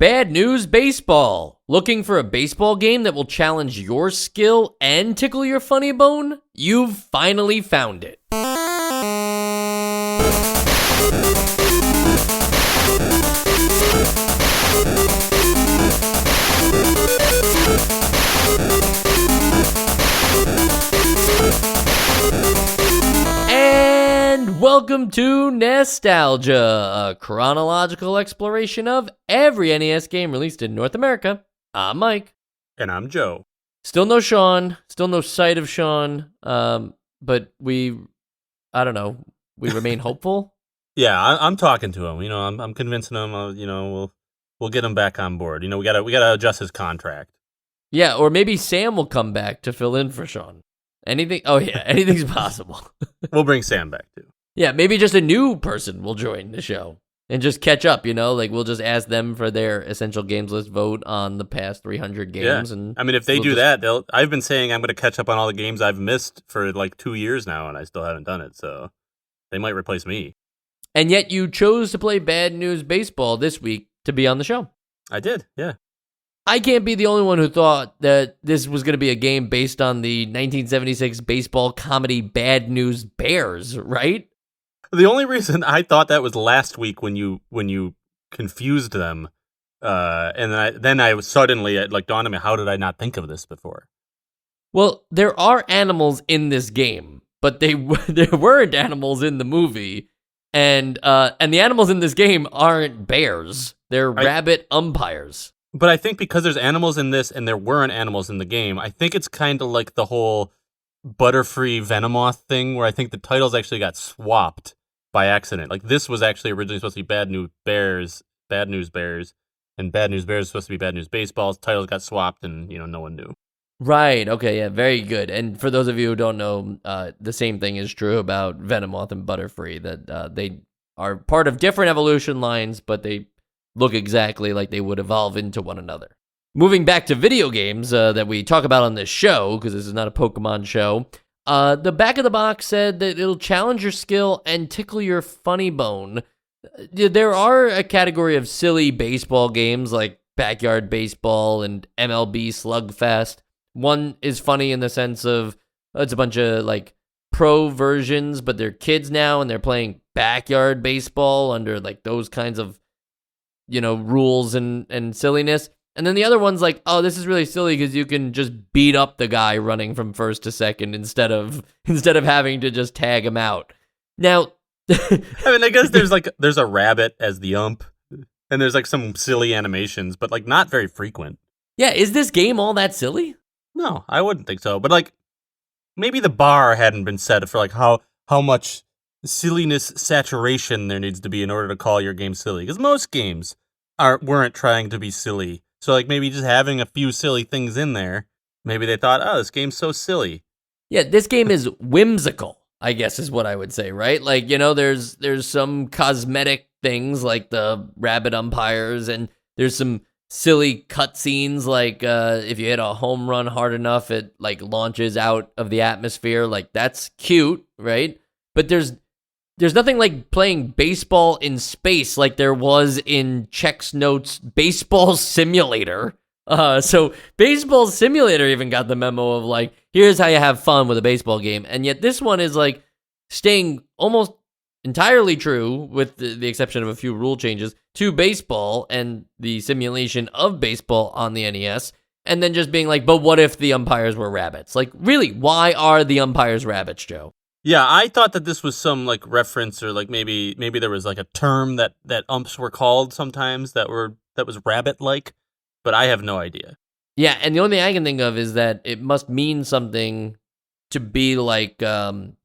Bad News Baseball. Looking for a baseball game that will challenge your skill and tickle your funny bone? You've finally found it. And welcome to Nostalgia, a chronological exploration of every NES game released in North America. I'm Mike. And I'm Joe. Still no Sean, still no sight of Sean, but we remain hopeful. Yeah, I'm talking to him. I'm convincing him. We'll get him back on board. We gotta adjust his contract. Yeah, or maybe Sam will come back to fill in for Sean. Anything's possible. We'll bring Sam back too. Yeah, maybe just a new person will join the show and just catch up, we'll just ask them for their Essential Games List vote on the past 300 games. Yeah. And if they do that, I've been saying I'm going to catch up on all the games I've missed for like 2 years now, and I still haven't done it, so they might replace me. And yet you chose to play Bad News Baseball this week to be on the show. I did, yeah. I can't be the only one who thought that this was going to be a game based on the 1976 baseball comedy Bad News Bears, right? The only reason I thought that was last week when you confused them, and then I was suddenly, it dawned on me, how did I not think of this before? Well, there are animals in this game, but there weren't animals in the movie, and the animals in this game aren't bears; they're rabbit umpires. But I think because there's animals in this and there weren't animals in the game, I think it's kind of like the whole Butterfree Venomoth thing, where I think the titles actually got swapped by accident. Like, this was actually originally supposed to be Bad News Bears, and Bad News Bears was supposed to be Bad News Baseball. Titles got swapped, and no one knew. Right. Okay. Yeah. Very good. And for those of you who don't know, the same thing is true about Venomoth and Butterfree. That they are part of different evolution lines, but they look exactly like they would evolve into one another. Moving back to video games that we talk about on this show, because this is not a Pokemon show, the back of the box said that it'll challenge your skill and tickle your funny bone. There are a category of silly baseball games like Backyard Baseball and MLB Slugfest. One is funny in the sense of it's a bunch of pro versions, but they're kids now and they're playing backyard baseball under those kinds of rules and silliness. And then the other one's this is really silly because you can just beat up the guy running from first to second instead of having to just tag him out. Now, I guess there's a rabbit as the ump, and there's some silly animations, but not very frequent. Yeah, is this game all that silly? No, I wouldn't think so. But maybe the bar hadn't been set for how much silliness saturation there needs to be in order to call your game silly. Because most games weren't trying to be silly. So maybe just having a few silly things in there, maybe they thought, oh, this game's so silly. Yeah, this game is whimsical, I guess is what I would say, right? There's some cosmetic things like the rabbit umpires, and there's some silly cutscenes if you hit a home run hard enough, it launches out of the atmosphere. That's cute, right? But there's nothing like playing baseball in space like there was in Chex Notes Baseball Simulator. So Baseball Simulator even got the memo of here's how you have fun with a baseball game. And yet this one is staying almost entirely true, with the exception of a few rule changes, to baseball and the simulation of baseball on the NES. And then just being but what if the umpires were rabbits? Really, why are the umpires rabbits, Joe? Yeah, I thought that this was some reference, or maybe there was a term that umps were called sometimes that was rabbit-like, but I have no idea. Yeah, and the only thing I can think of is that it must mean something to be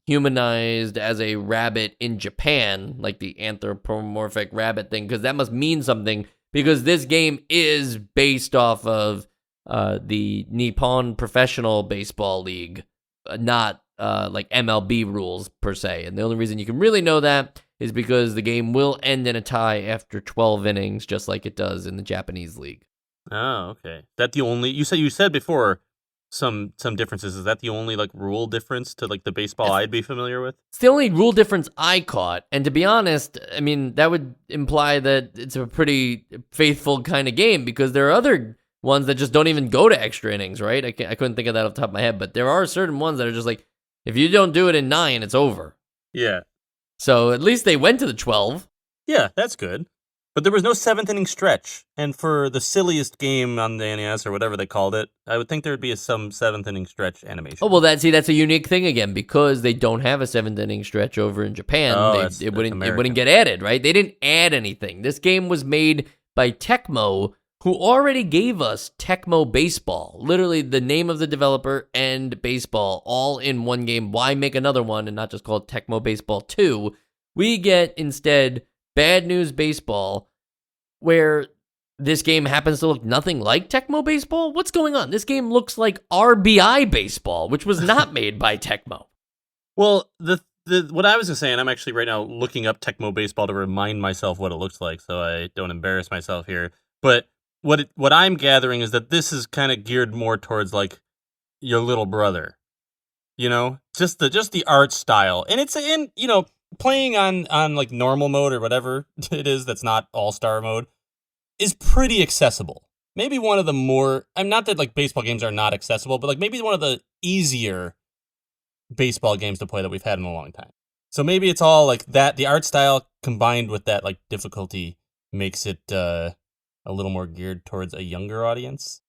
humanized as a rabbit in Japan, the anthropomorphic rabbit thing, because that must mean something, because this game is based off of the Nippon Professional Baseball League, not MLB rules per se. And the only reason you can really know that is because the game will end in a tie after 12 innings, just like it does in the Japanese league. Oh, okay. That the only you said before some differences. Is that the only like rule difference to like the baseball I'd be familiar with? It's the only rule difference I caught. And to be honest, I mean, that would imply that it's a pretty faithful kind of game because there are other ones that just don't even go to extra innings, right? I couldn't think of that off the top of my head, but there are certain ones that are just like, if you don't do it in 9, it's over. Yeah. So at least they went to the 12. Yeah, that's good. But there was no 7th inning stretch. And for the silliest game on the NES or whatever they called it, I would think there would be some 7th inning stretch animation. Oh, well, that's a unique thing again because they don't have a 7th inning stretch over in Japan. It wouldn't get added, right? They didn't add anything. This game was made by Tecmo, who already gave us Tecmo Baseball. Literally the name of the developer and baseball all in one game. Why make another one and not just call it Tecmo Baseball 2? We get instead Bad News Baseball, where this game happens to look nothing like Tecmo Baseball. What's going on? This game looks like RBI Baseball, which was not made by Tecmo. Well, the what I was going to say, and I'm actually right now looking up Tecmo Baseball to remind myself what it looks like so I don't embarrass myself here. But what I'm gathering is that this is kind of geared more towards like your little brother, you know, just the art style, and it's in playing on like normal mode or whatever it is that's not all-star mode is pretty accessible. Maybe one of the more I'm not that like baseball games are not accessible, but like maybe one of the easier baseball games to play that we've had in a long time. So maybe it's all like that. The art style combined with that like difficulty makes it a little more geared towards a younger audience.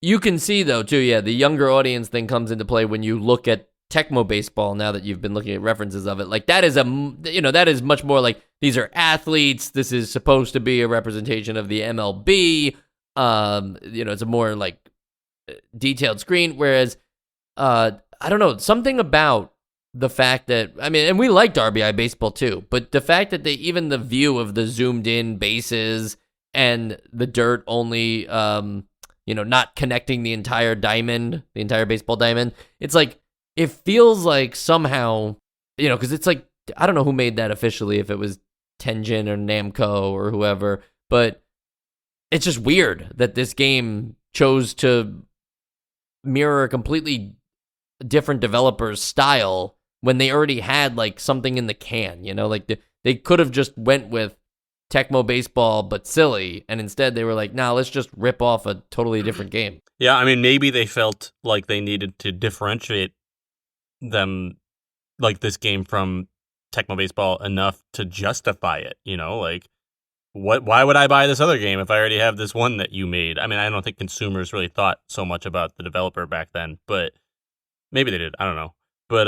You can see, though, too, yeah, the younger audience thing comes into play when you look at Tecmo Baseball now that you've been looking at references of it. Like, that is that is much more like, these are athletes, this is supposed to be a representation of the MLB, it's a more, like, detailed screen, whereas, I don't know, something about the fact that, I mean, and we liked RBI Baseball, too, but the fact that even the view of the zoomed-in bases and the dirt only, not connecting the entire diamond, the entire baseball diamond. It's like, it feels like somehow, because it's like, I don't know who made that officially, if it was Tenjin or Namco or whoever, but it's just weird that this game chose to mirror a completely different developer's style when they already had like something in the can, like they could have just went with Tecmo Baseball, but silly. And instead they were like, nah, let's just rip off a totally different game. Yeah, I mean, maybe they felt like they needed to differentiate them, like this game from Tecmo Baseball enough to justify it, like, why would I buy this other game if I already have this one that you made? I mean, I don't think consumers really thought so much about the developer back then, but maybe they did. I don't know. But,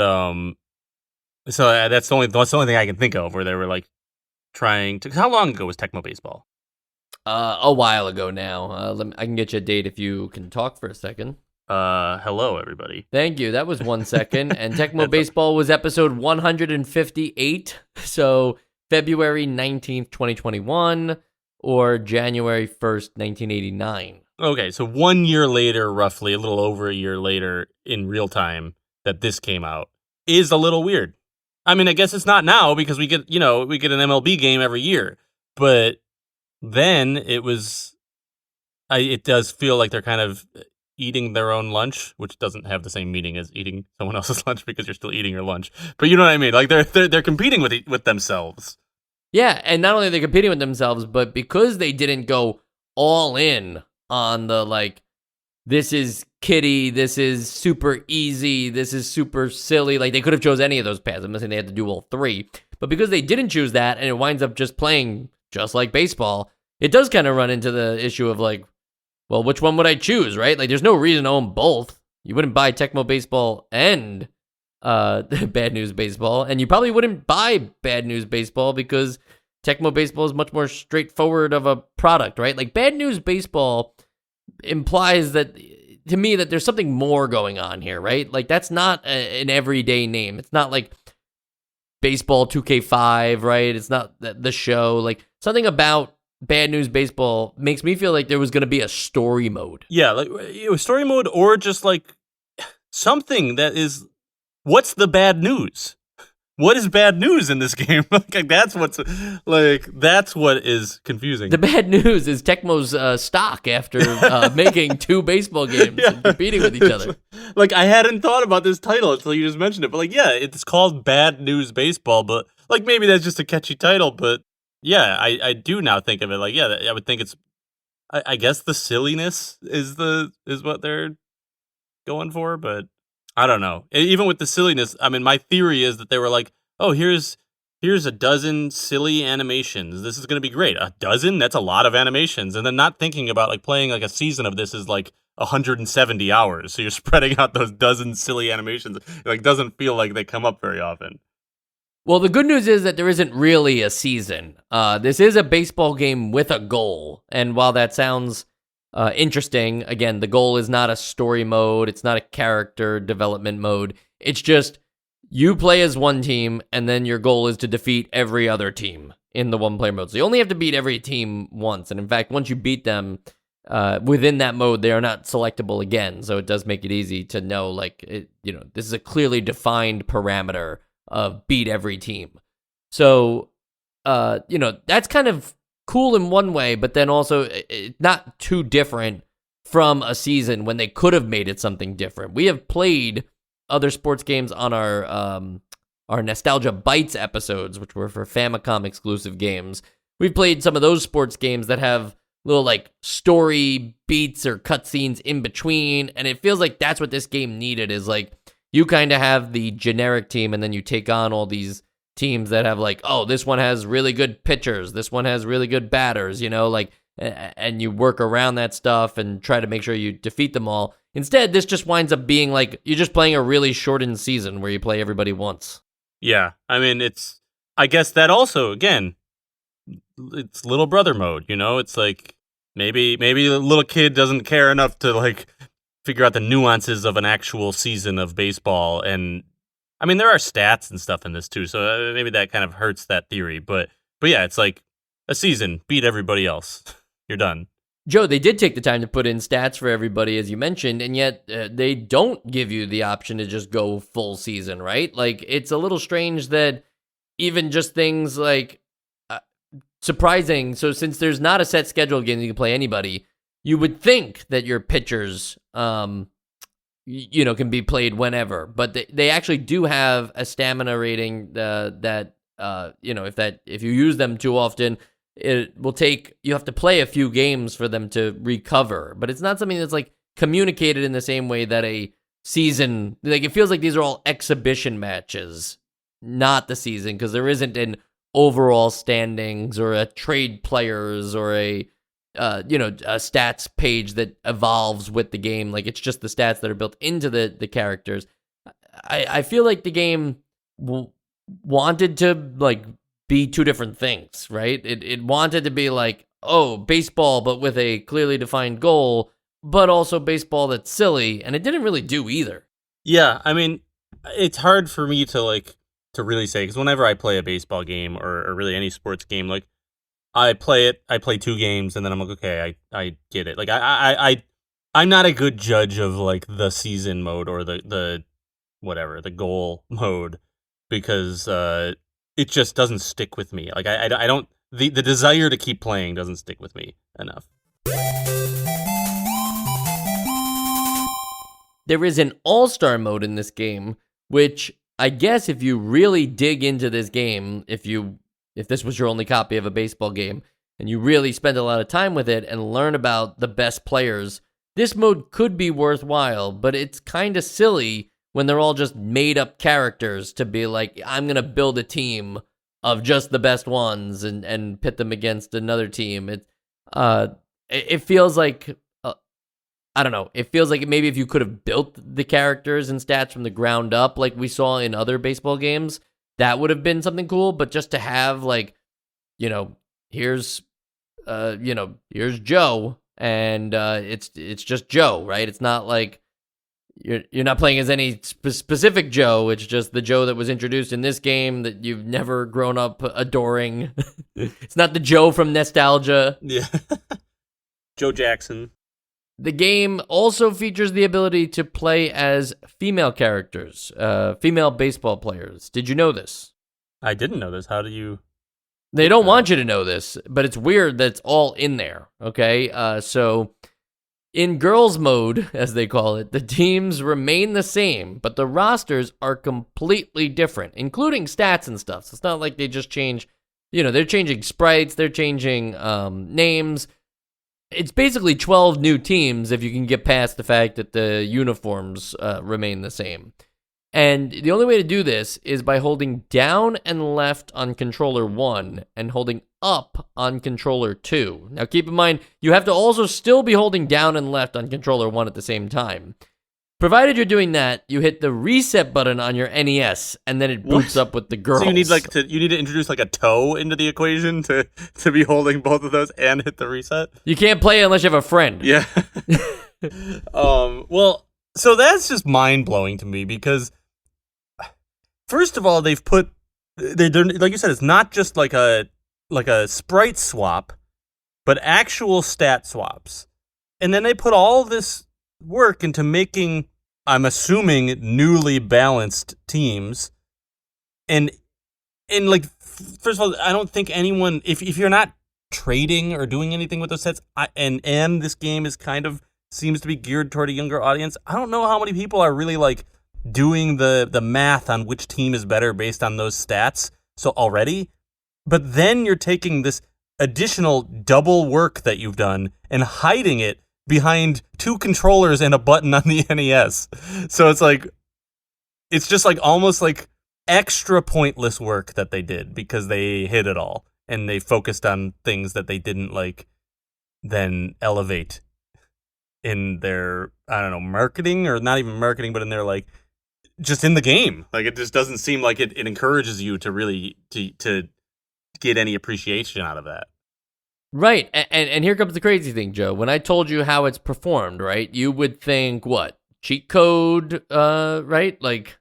so that's the only thing I can think of where they were like, trying to. How long ago was Tecmo Baseball? A while ago now. I can get you a date if you can talk for a second. Hello, everybody. Thank you. That was 1 second. And Tecmo Baseball was episode 158. So February 19th, 2021, or January 1st, 1989. Okay, so 1 year later, roughly, a little over a year later, in real time, that this came out, is a little weird. I mean, I guess it's not now because we get an MLB game every year, but then it does feel like they're kind of eating their own lunch, which doesn't have the same meaning as eating someone else's lunch because you're still eating your lunch. But you know what I mean? Like they're competing with themselves. Yeah, and not only are they competing with themselves, but because they didn't go all in on the like, this is kiddie, this is super easy, this is super silly. Like, they could have chose any of those paths. I'm not saying they had to do all three. But because they didn't choose that, and it winds up just playing just like baseball, it does kind of run into the issue of like, well, which one would I choose, right? Like, there's no reason to own both. You wouldn't buy Tecmo Baseball and Bad News Baseball, and you probably wouldn't buy Bad News Baseball because Tecmo Baseball is much more straightforward of a product, right? Like, Bad News Baseball implies that, to me, that there's something more going on here, right? Like, that's not an everyday name. It's not like Baseball 2K5, right? It's not the show. Like, something about Bad News Baseball makes me feel like there was going to be a story mode. Yeah, like story mode, or just like something that is, what's the bad news? what is bad news in this game? That's what is confusing. The bad news is Tecmo's stock after making 2 baseball games and competing with each other. Like, I hadn't thought about this title until you just mentioned it. But, like, yeah, it's called Bad News Baseball. But, like, maybe that's just a catchy title. But, yeah, I do now think of it. Like, yeah, I would think it's, I guess the silliness is what they're going for. But I don't know. Even with the silliness, I mean, my theory is that they were like, oh, here's a dozen silly animations. This is going to be great. A dozen? That's a lot of animations. And then not thinking about, like, playing, like, a season of this is, like, 170 hours. So you're spreading out those dozen silly animations. It, like, doesn't feel like they come up very often. Well, the good news is that there isn't really a season. This is a baseball game with a goal. And while that sounds interesting, again, the goal is not a story mode. It's not a character development mode. It's just you play as one team, and then your goal is to defeat every other team in the one-player mode. So you only have to beat every team once. And in fact, once you beat them within that mode, they are not selectable again. So it does make it easy to know, like, this is a clearly defined parameter of beat every team. So, that's kind of cool in one way, but then also not too different from a season when they could have made it something different. We have played other sports games on our Nostalgia Bites episodes, which were for Famicom exclusive games. We've played some of those sports games that have little, like, story beats or cutscenes in between, and it feels like that's what this game needed, is like you kind of have the generic team, and then you take on all these teams that have, like, oh, this one has really good pitchers, this one has really good batters, like, and you work around that stuff and try to make sure you defeat them all. Instead, this just winds up being like you're just playing a really shortened season where you play everybody once. Yeah, I mean, I guess that also, again, it's little brother mode, It's like maybe the little kid doesn't care enough to, like, figure out the nuances of an actual season of baseball. And I mean, there are stats and stuff in this too, so maybe that kind of hurts that theory. But yeah, it's like a season, beat everybody else. You're done. Joe, they did take the time to put in stats for everybody, as you mentioned, and yet they don't give you the option to just go full season, right? Like, it's a little strange that even just things like surprising. So since there's not a set schedule game you can play anybody, you would think that your pitchers, can be played whenever. But they actually do have a stamina rating that if you use them too often, it will you have to play a few games for them to recover. But it's not something that's, like, communicated in the same way that a season, like, it feels like these are all exhibition matches, not the season, because there isn't an overall standings or a trade players or a stats page that evolves with the game. Like, it's just the stats that are built into the characters. I feel like the game wanted to, like, be two different things, right? It wanted to be like, oh, baseball, but with a clearly defined goal, but also baseball that's silly, and it didn't really do either. Yeah, I mean, it's hard for me to really say, because whenever I play a baseball game or really any sports game, like, I play 2 games, and then I'm like, okay, I get it. Like, I'm not a good judge of, like, the season mode or the whatever, the goal mode, because it just doesn't stick with me. Like, I don't, the desire to keep playing doesn't stick with me enough. There is an all-star mode in this game, which I guess if you really dig into this game, if this was your only copy of a baseball game, and you really spend a lot of time with it and learn about the best players, this mode could be worthwhile, but it's kind of silly when they're all just made-up characters to be like, I'm going to build a team of just the best ones and pit them against another team. It feels like, I don't know, it feels like maybe if you could have built the characters and stats from the ground up like we saw in other baseball games, that would have been something cool. But just to have, like, here's Joe, and it's just Joe, right? It's not like you're not playing as any specific Joe. It's just the Joe that was introduced in this game that you've never grown up adoring. It's not the Joe from Nostalgia. Yeah. Joe Jackson. The game also features the ability to play as female characters, female baseball players. Did you know this? I didn't know this. How do you... They don't want you to know this, but it's weird that it's all in there, okay? So in girls mode, as they call it, the teams remain the same, but the rosters are completely different, including stats and stuff. So it's not like they just change, they're changing sprites, they're changing names. It's basically 12 new teams if you can get past the fact that the uniforms remain the same. And the only way to do this is by holding down and left on controller 1 and holding up on controller 2. Now keep in mind, you have to also still be holding down and left on controller 1 at the same time. Provided you're doing that, you hit the reset button on your NES, and then it boots up with the girls. So you need to introduce like a toe into the equation to be holding both of those and hit the reset? You can't play it unless you have a friend. Yeah. Well, so that's just mind-blowing to me because first of all, they're like you said, it's not just like a sprite swap, but actual stat swaps. And then they put all this work into making, I'm assuming, newly balanced teams. And like, first of all, I don't think anyone, if you're not trading or doing anything with those sets, and this game is kind of seems to be geared toward a younger audience, I don't know how many people are really like doing the math on which team is better based on those stats. So already, but then you're taking this additional double work that you've done and hiding it behind 2 controllers and a button on the NES. So it's just like almost like extra pointless work that they did because they hid it all and they focused on things that they didn't like then elevate in their, I don't know, marketing, or not even marketing, but in their like just in the game. Like it just doesn't seem like it encourages you to really to get any appreciation out of that. Right, and here comes the crazy thing, Joe. When I told you how it's performed, right, you would think, what, cheat code, right? Like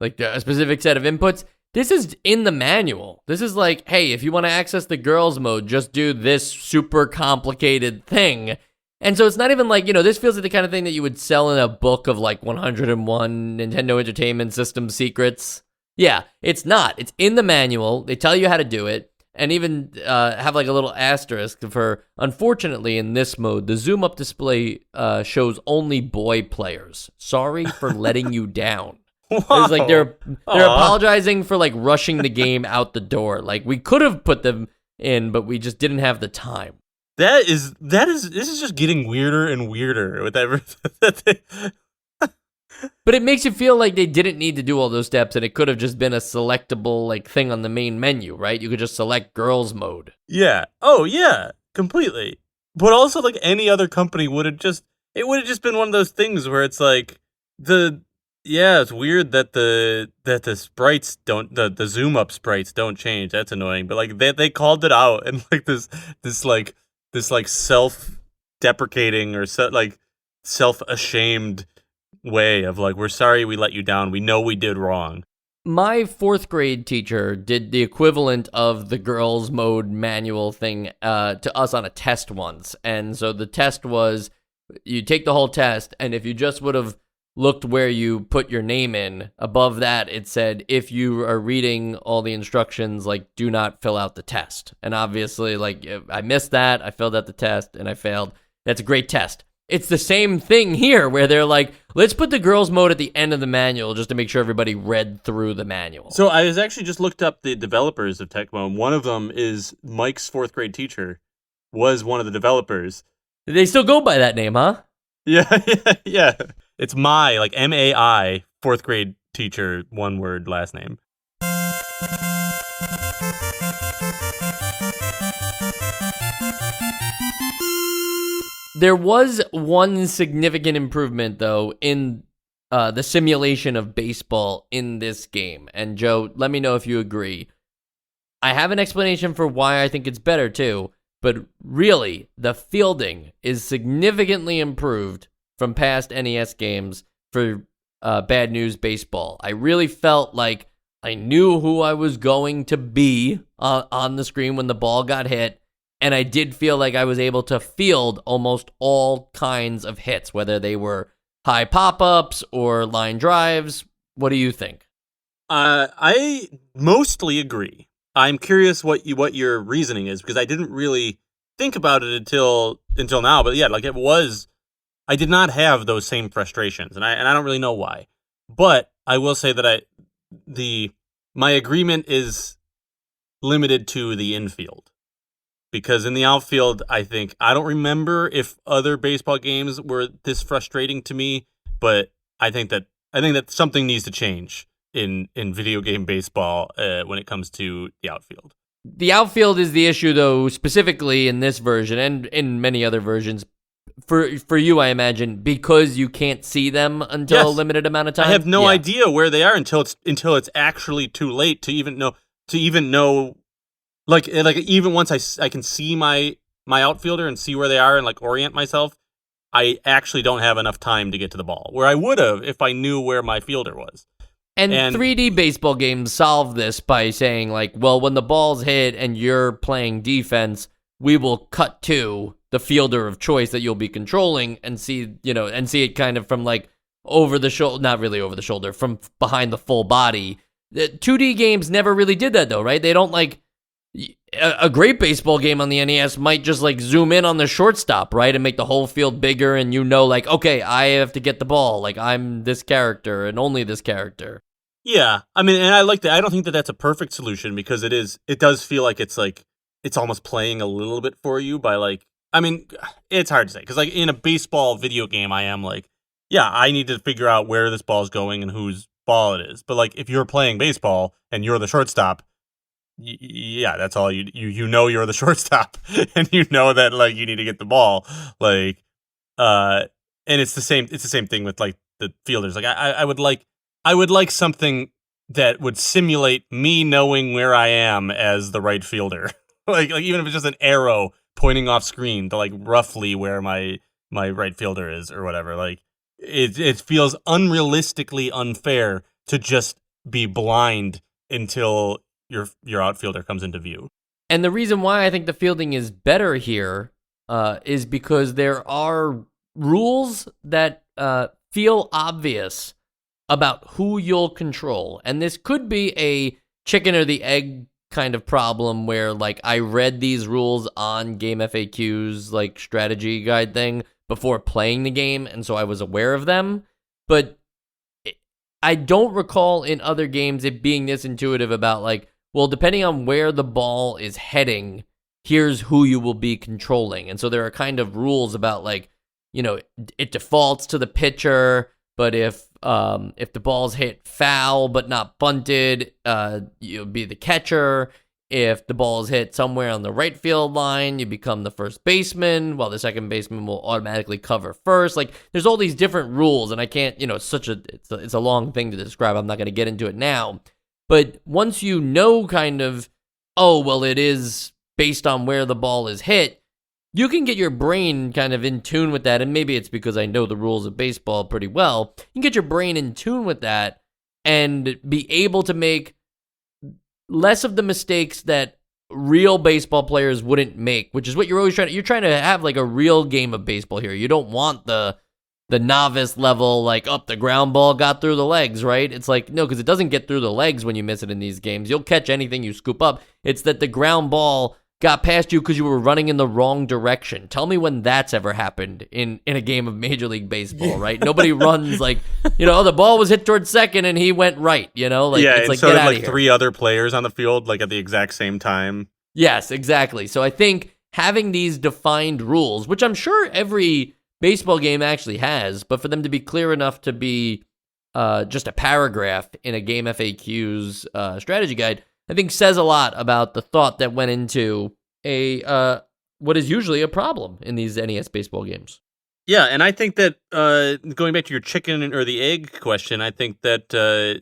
a specific set of inputs? This is in the manual. This is like, hey, if you want to access the girls mode, just do this super complicated thing. And so it's not even like, this feels like the kind of thing that you would sell in a book of like 101 Nintendo Entertainment System secrets. Yeah, it's not. It's in the manual. They tell you how to do it. And even have like a little asterisk for, unfortunately, in this mode, the zoom up display shows only boy players. Sorry for letting you down. It's like they're apologizing for like rushing the game out the door. Like we could have put them in, but we just didn't have the time. This is just getting weirder and weirder with everything. But it makes you feel like they didn't need to do all those steps, and it could have just been a selectable like thing on the main menu, right? You could just select girls mode. Yeah. Oh yeah, completely. But also, like any other company would have just been one of those things where it's like it's weird that the sprites don't, the zoom up sprites don't change. That's annoying. But like they called it out and like this self-deprecating or self-ashamed way of like, we're sorry we let you down. We know we did wrong. My 4th grade teacher did the equivalent of the girls mode manual thing to us on a test once. And so the test was, you take the whole test, and if you just would have looked where you put your name in, above that it said, if you are reading all the instructions, like, do not fill out the test. And obviously, like, I missed that, I filled out the test, and I failed. That's a great test. It's the same thing here, where they're like, let's put the girls mode at the end of the manual just to make sure everybody read through the manual. So I was actually just looked up the developers of Tecmo, and one of them is Mike's 4th grade teacher, was one of the developers. They still go by that name, huh? Yeah. It's like MAI, 4th grade teacher, one word, last name. There was one significant improvement, though, in the simulation of baseball in this game. And Joe, let me know if you agree. I have an explanation for why I think it's better, too. But really, the fielding is significantly improved from past NES games for Bad News Baseball. I really felt like I knew who I was going to be on the screen when the ball got hit. and I did feel like I was able to field almost all kinds of hits, whether they were high pop-ups or line drives. What do you think? I mostly agree. I'm curious what your reasoning is, because I didn't really think about it until now. But yeah, like I did not have those same frustrations, and I don't really know why. But I will say that my agreement is limited to the infield, because in the outfield, I don't remember if other baseball games were this frustrating to me, but I think that something needs to change in video game baseball when it comes to the outfield. The outfield is the issue, though, specifically in this version and in many other versions. For you, I imagine, because you can't see them until a limited amount of time. I have no idea where they are until it's actually too late to even know. Like even once I can see my outfielder and see where they are and like orient myself, I actually don't have enough time to get to the ball, where I would have if I knew where my fielder was. And 3D baseball games solve this by saying, like, well, when the ball's hit and you're playing defense, we will cut to the fielder of choice that you'll be controlling and see it kind of from like over the shoulder, not really over the shoulder, from behind the full body. The 2D games never really did that, though, right? They don't like a great baseball game on the NES might just like zoom in on the shortstop, right, and make the whole field bigger, and like, okay, I have to get the ball, like I'm this character and only this character. Yeah, I mean, and I like that. I don't think that that's a perfect solution, because it does feel like it's almost playing a little bit for you by like, I mean, it's hard to say, because like in a baseball video game, I am like, yeah, I need to figure out where this ball's going and whose ball it is. But like if you're playing baseball and you're the shortstop, yeah, that's all you know you're the shortstop, and you know that like you need to get the ball, like, and it's the same thing with like the fielders. Like I would like something that would simulate me knowing where I am as the right fielder, like even if it's just an arrow pointing off screen to like roughly where my right fielder is or whatever. Like it feels unrealistically unfair to just be blind until your outfielder comes into view. And the reason why I think the fielding is better here is because there are rules that feel obvious about who you'll control. And this could be a chicken or the egg kind of problem where like I read these rules on Game FAQ's like strategy guide thing before playing the game, and so I was aware of them. But I don't recall in other games it being this intuitive about like, well, depending on where the ball is heading, here's who you will be controlling. And so there are kind of rules about like, it defaults to the pitcher, but if the ball's hit foul but not bunted, you'll be the catcher. If the ball is hit somewhere on the right field line, you become the first baseman, while the second baseman will automatically cover first. Like, there's all these different rules, and I can't, it's a long thing to describe. I'm not going to get into it now. But once you know kind of, oh, well, it is based on where the ball is hit, you can get your brain kind of in tune with that. And maybe it's because I know the rules of baseball pretty well. You can get your brain in tune with that and be able to make less of the mistakes that real baseball players wouldn't make, which is what you're always you're trying to have like a real game of baseball here. You don't want the novice level, like, the ground ball got through the legs, right? It's like, no, because it doesn't get through the legs when you miss it in these games. You'll catch anything you scoop up. It's that the ground ball got past you because you were running in the wrong direction. Tell me when that's ever happened in a game of Major League Baseball, right? Nobody runs like, the ball was hit towards second and he went right, Like, yeah, it's like, so get did out like of here. 3 other players on the field, like at the exact same time. Yes, exactly. So I think having these defined rules, which I'm sure every baseball game actually has, but for them to be clear enough to be just a paragraph in a Game FAQ's strategy guide, I think says a lot about the thought that went into what is usually a problem in these NES baseball games. Yeah, and I think that going back to your chicken or the egg question, I think that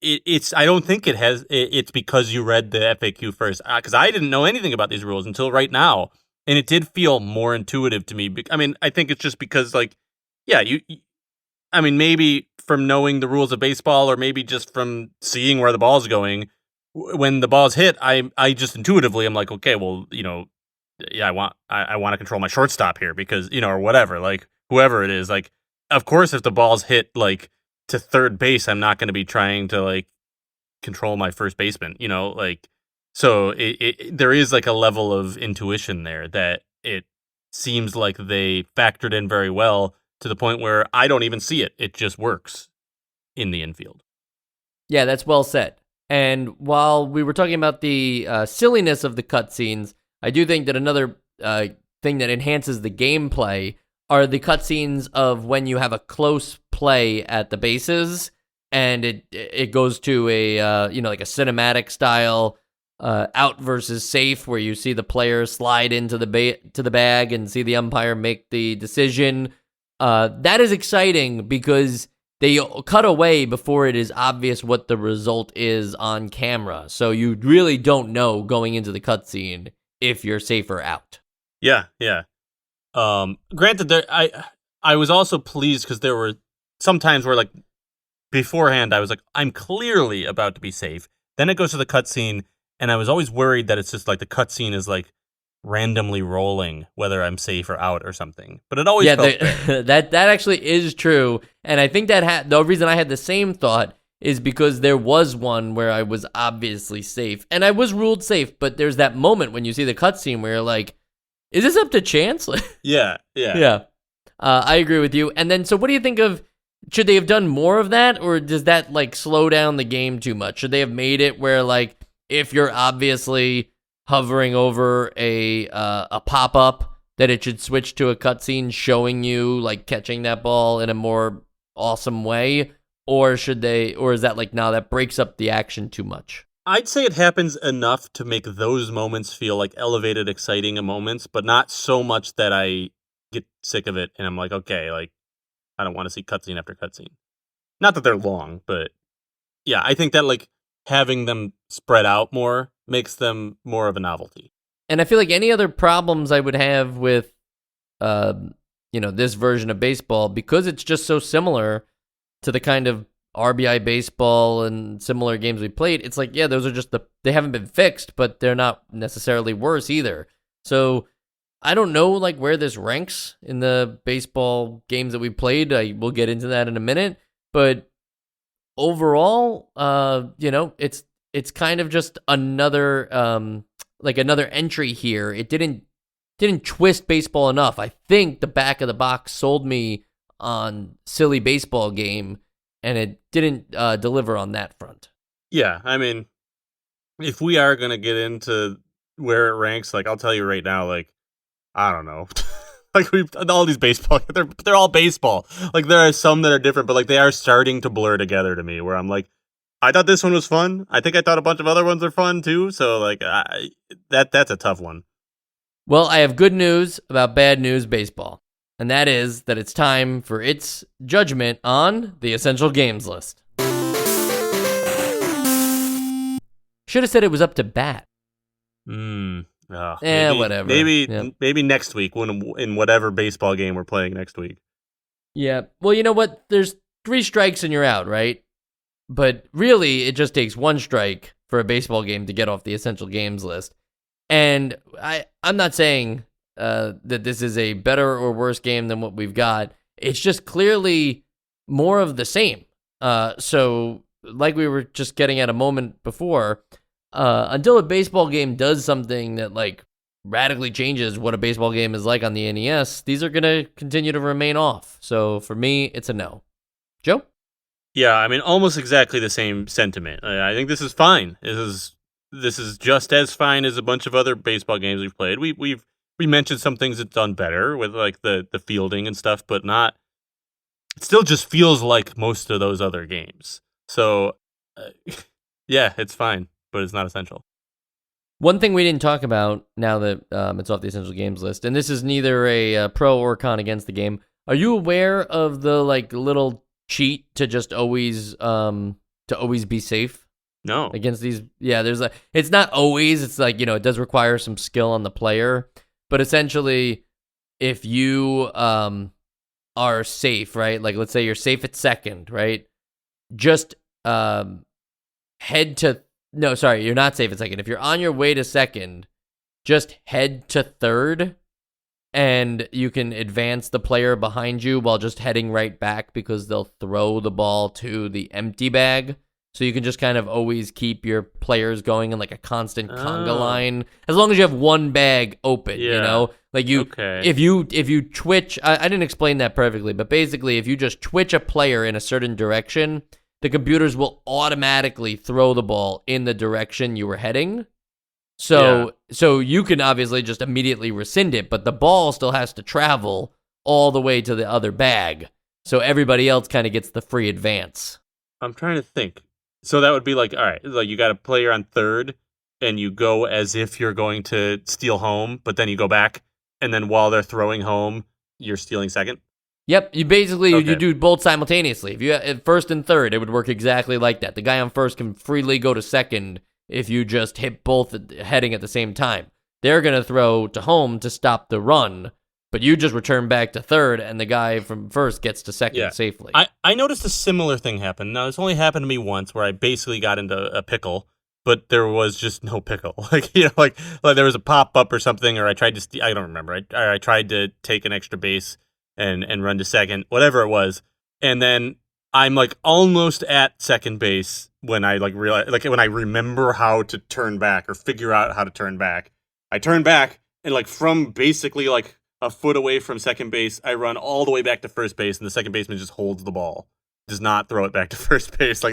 I don't think it's because you read the FAQ first, because I didn't know anything about these rules until right now, and it did feel more intuitive to me. I mean, I think it's just because, like, yeah, I mean, maybe from knowing the rules of baseball, or maybe just from seeing where the ball's going, when the ball's hit, I just intuitively, I'm like, okay, well, yeah, I want to control my shortstop here because, or whatever, like whoever it is, like, of course, if the ball's hit like to third base, I'm not going to be trying to like control my first baseman, like, so there is like a level of intuition there that it seems like they factored in very well to the point where I don't even see it. It just works in the infield. Yeah, that's well said. And while we were talking about the silliness of the cutscenes, I do think that another thing that enhances the gameplay are the cutscenes of when you have a close play at the bases, and it goes to a like a cinematic style out versus safe, where you see the player slide into the bag and see the umpire make the decision. That is exciting because they cut away before it is obvious what the result is on camera. So you really don't know going into the cutscene if you're safe or out. Yeah, yeah. Granted, I was also pleased because there were some times where, like, beforehand I was like, I'm clearly about to be safe. Then it goes to the cutscene, and I was always worried that it's just like the cutscene is like randomly rolling whether I'm safe or out or something. But it always felt fair. that actually is true, and I think that the reason I had the same thought is because there was one where I was obviously safe, and I was ruled safe. But there's that moment when you see the cutscene where you're like, "Is this up to chance?" Yeah. Yeah. I agree with you. And then, so what do you think of? Should they have done more of that, or does that like slow down the game too much? Should they have made it where, like, if you're obviously hovering over a pop-up, that it should switch to a cutscene showing you like catching that ball in a more awesome way? Or is that like, no, that breaks up the action too much? I'd say it happens enough to make those moments feel like elevated, exciting moments, but not so much that I get sick of it and I'm like, okay, like, I don't want to see cutscene after cutscene. Not that they're long, but yeah, I think that like having them spread out more makes them more of a novelty. And I feel like any other problems I would have with, this version of baseball, because it's just so similar to the kind of RBI baseball and similar games we played, it's like, yeah, those are just they haven't been fixed, but they're not necessarily worse either. So I don't know like where this ranks in the baseball games that we played. We'll get into that in a minute, but overall, it's kind of just another another entry here. It didn't twist baseball enough. I think the back of the box sold me on silly baseball game, and it didn't deliver on that front. Yeah, I mean, if we are gonna get into where it ranks, like, I'll tell you right now, like, I don't know. Like, all these baseball, they're all baseball. Like, there are some that are different, but like they are starting to blur together to me. Where I'm like, I thought this one was fun. I think I thought a bunch of other ones are fun too. So like, that's a tough one. Well, I have good news about bad news baseball, and that is that it's time for its judgment on the essential games list. Should have said it was up to bat. Whatever. Maybe next week in whatever baseball game we're playing next week. Yeah. Well, you know what? There's 3 strikes and you're out, right? But really, it just takes 1 strike for a baseball game to get off the essential games list. And I'm not saying that this is a better or worse game than what we've got. It's just clearly more of the same. So, like we were just getting at a moment before, until a baseball game does something that like radically changes what a baseball game is like on the NES, these are going to continue to remain off. So for me, it's a no. Joe? Yeah, I mean, almost exactly the same sentiment. I think this is fine. This is just as fine as a bunch of other baseball games we've played. We mentioned some things it's done better with like the fielding and stuff, but not. It still just feels like most of those other games. So, yeah, it's fine, but it's not essential. One thing we didn't talk about now that it's off the essential games list, and this is neither a pro or con against the game. Are you aware of the like little cheat to just always be safe? No. Against these, yeah. It's not always. It's like, it does require some skill on the player, but essentially, if you are safe, right? Like, let's say you're safe at second, right? Just head to. No, sorry, you're not safe at second. If you're on your way to second, just head to third, and you can advance the player behind you while just heading right back because they'll throw the ball to the empty bag. So you can just kind of always keep your players going in like a constant conga line, as long as you have one bag open. You know, like if you twitch, I didn't explain that perfectly, but basically, if you just twitch a player in a certain direction, the computers will automatically throw the ball in the direction you were heading. So you can obviously just immediately rescind it, but the ball still has to travel all the way to the other bag. So everybody else kind of gets the free advance. I'm trying to think. So that would be like, all right, like you got a player on third, and you go as if you're going to steal home, but then you go back, and then while they're throwing home, you're stealing second? Yep, you basically you do both simultaneously. If you have first and third, it would work exactly like that. The guy on first can freely go to second if you just hit both heading at the same time. They're going to throw to home to stop the run, but you just return back to third, and the guy from first gets to second safely. I noticed a similar thing happen. Now, this only happened to me once, where I basically got into a pickle, but there was just no pickle. Like there was a pop-up or something, or I tried to I don't remember. I tried to take an extra base and run to second, whatever it was, and then I'm like almost at second base when I realize, when I remember how to turn back or figure out how to turn back. I turn back, and from basically a foot away from second base, I run all the way back to first base, and the second baseman just holds the ball, does not throw it back to first base. They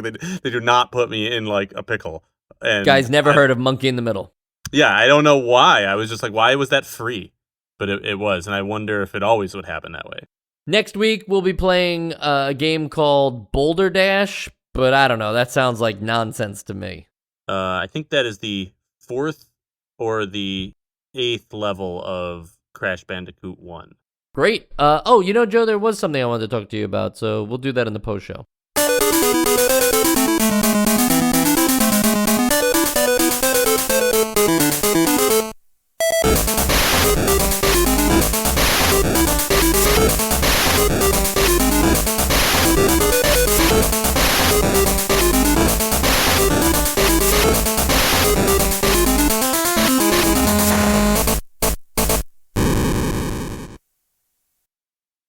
do not put me in a pickle. And guys never heard of monkey in the middle. Yeah, I don't know why. I was just like, why was that free? But it was, and I wonder if it always would happen that way. Next week, we'll be playing a game called Boulder Dash, but I don't know. That sounds like nonsense to me. I think that is the 4th or the 8th level of Crash Bandicoot 1. Great. Joe, there was something I wanted to talk to you about, so we'll do that in the post-show.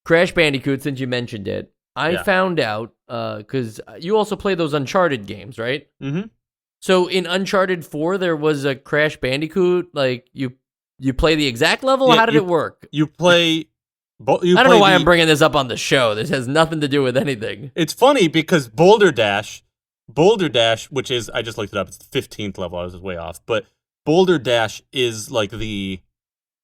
Crash Bandicoot, since you mentioned it, I found out, because you also play those Uncharted games, right? Mm-hmm. So in Uncharted 4, there was a Crash Bandicoot, you play the exact level? How did it work? You play... I don't know why I'm bringing this up on the show. This has nothing to do with anything. It's funny because Boulder Dash, which is, I just looked it up, it's the 15th level, I was way off, but Boulder Dash is the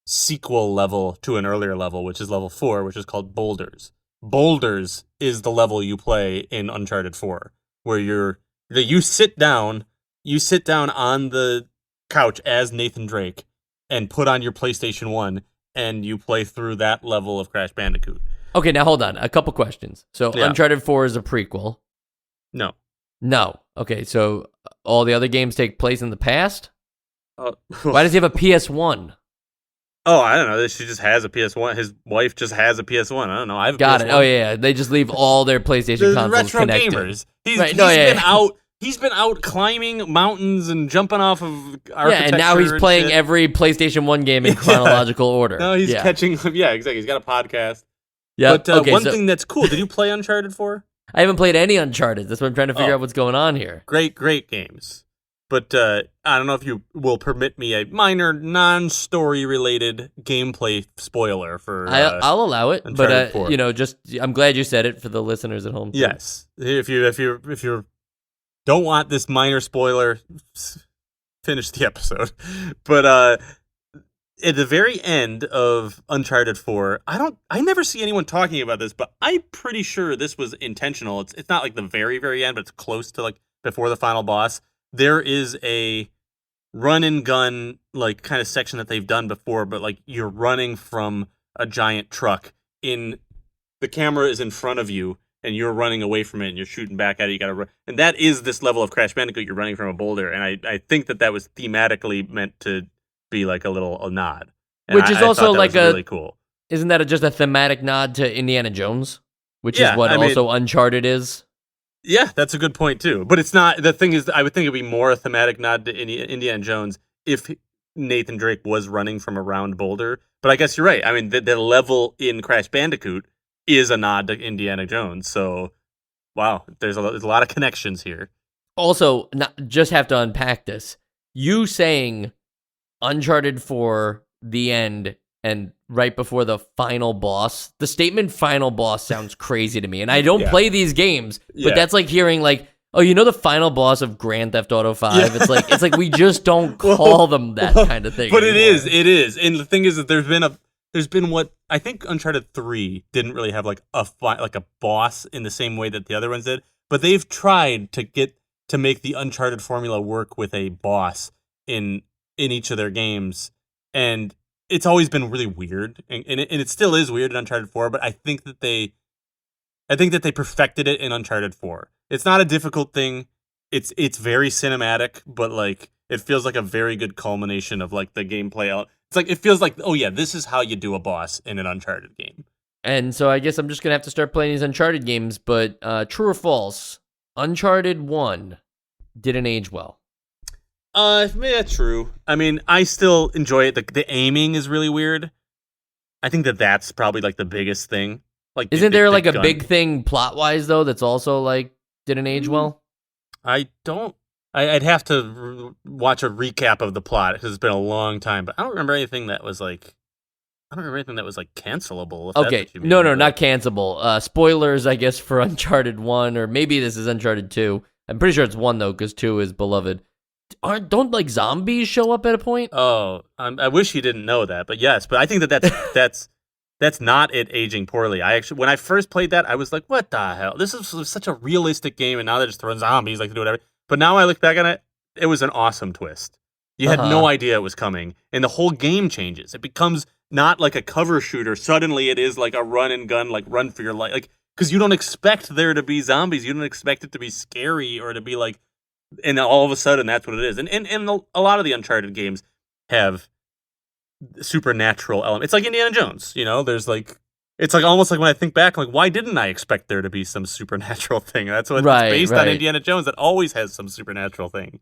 sequel level to an earlier level, which is level 4, which is called Boulders. Boulders is the level you play in Uncharted 4, where you sit down on the couch as Nathan Drake and put on your PlayStation 1 and you play through that level of Crash Bandicoot. Okay, now hold on. A couple questions. So Uncharted 4 is a prequel. No. Okay, so all the other games take place in the past? Why does he have a PS1? Oh, I don't know. She just has a PS1. His wife just has a PS1. I don't know. I've got it. Oh yeah, they just leave all their PlayStation consoles retro connected. Gamers. He's been out climbing mountains and jumping off of architecture. Yeah, and now he's playing every PlayStation 1 game in chronological order. No, he's catching. Yeah, exactly. He's got a podcast. Yeah. But one thing that's cool. Did you play Uncharted 4? I haven't played any Uncharted. That's what I'm trying to figure out what's going on here. Great games. But I don't know if you will permit me a minor non-story related gameplay spoiler for. I'll allow it, Uncharted but 4. I'm glad you said it for the listeners at home. Yes, if you don't want this minor spoiler, finish the episode. But at the very end of Uncharted 4, I never see anyone talking about this, but I'm pretty sure this was intentional. It's not like the very, very end, but it's close to before the final boss. There is a run and gun kind of section that they've done before, but you're running from a giant truck. The camera is in front of you, and you're running away from it, and you're shooting back at it. You gotta run, and that is this level of Crash Bandicoot. You're running from a boulder, and I think that was thematically meant to be a nod, and which is also really cool. Isn't that just a thematic nod to Indiana Jones, which is what Uncharted is? Yeah, that's a good point too. But it's not. The thing is, I would think it'd be more a thematic nod to Indiana Jones if Nathan Drake was running from a round boulder. But I guess you're right. I mean, the level in Crash Bandicoot is a nod to Indiana Jones. So, wow, there's a lot of connections here. Also, just have to unpack this. You saying Uncharted 4, the end, and right before the final boss. The statement final boss sounds crazy to me. And I don't play these games, but that's like hearing like, oh, you know the final boss of Grand Theft Auto 5? Yeah. It's like we just don't call them that kind of thing. But anymore. It is. And the thing is that there's been what I think Uncharted 3 didn't really have like a boss in the same way that the other ones did, but they've tried to make the Uncharted formula work with a boss in each of their games, and it's always been really weird, and it still is weird in Uncharted 4, but I think that they perfected it in Uncharted 4. It's not a difficult thing. It's very cinematic, but like it feels like a very good culmination of like the gameplay out. It's like it feels like, oh yeah, this is how you do a boss in an Uncharted game. And so I guess I'm just gonna have to start playing these Uncharted games, but true or false, Uncharted 1 didn't age well. Yeah, true. I mean, I still enjoy it. The aiming is really weird. I think that's probably like the biggest thing. Like, isn't there like a big thing plot wise though that's also like didn't age well? I don't. I'd have to watch a recap of the plot because it's been a long time. But I don't remember anything that was like. I don't remember anything that was like cancelable. Okay, no, not cancelable. Spoilers, I guess, for Uncharted 1, or maybe this is Uncharted 2. I'm pretty sure it's 1 though, because 2 is beloved. Don't like zombies show up at a point? Oh, I wish you didn't know that, but yes. But I think that's not it aging poorly. When I first played that, I was like, what the hell? This is such a realistic game, and now they're just throwing zombies like to do whatever. But now I look back on it, it was an awesome twist. You had no idea it was coming, and the whole game changes. It becomes not like a cover shooter. Suddenly, it is like a run and gun, like run for your life, like because you don't expect there to be zombies. You don't expect it to be scary or to be like. And all of a sudden, that's what it is. And a lot of the Uncharted games have supernatural elements. It's like Indiana Jones, you know? There's like, it's like almost like when I think back, like, why didn't I expect there to be some supernatural thing? That's what it's based on Indiana Jones that always has some supernatural thing.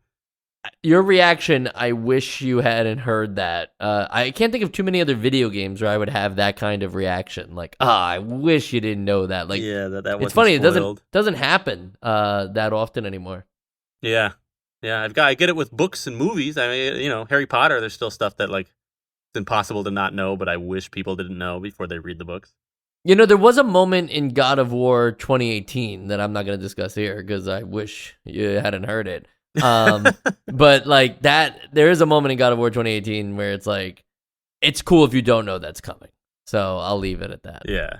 Your reaction, I wish you hadn't heard that. I can't think of too many other video games where I would have that kind of reaction. Like, I wish you didn't know that. Like, yeah, that it's funny. Spoiled. It doesn't happen that often anymore. Yeah. I get it with books and movies. I mean, you know, Harry Potter. There's still stuff that like it's impossible to not know, but I wish people didn't know before they read the books. You know, there was a moment in God of War 2018 that I'm not going to discuss here because I wish you hadn't heard it. But like that, there is a moment in God of War 2018 where it's like, it's cool if you don't know that's coming. So I'll leave it at that. Yeah.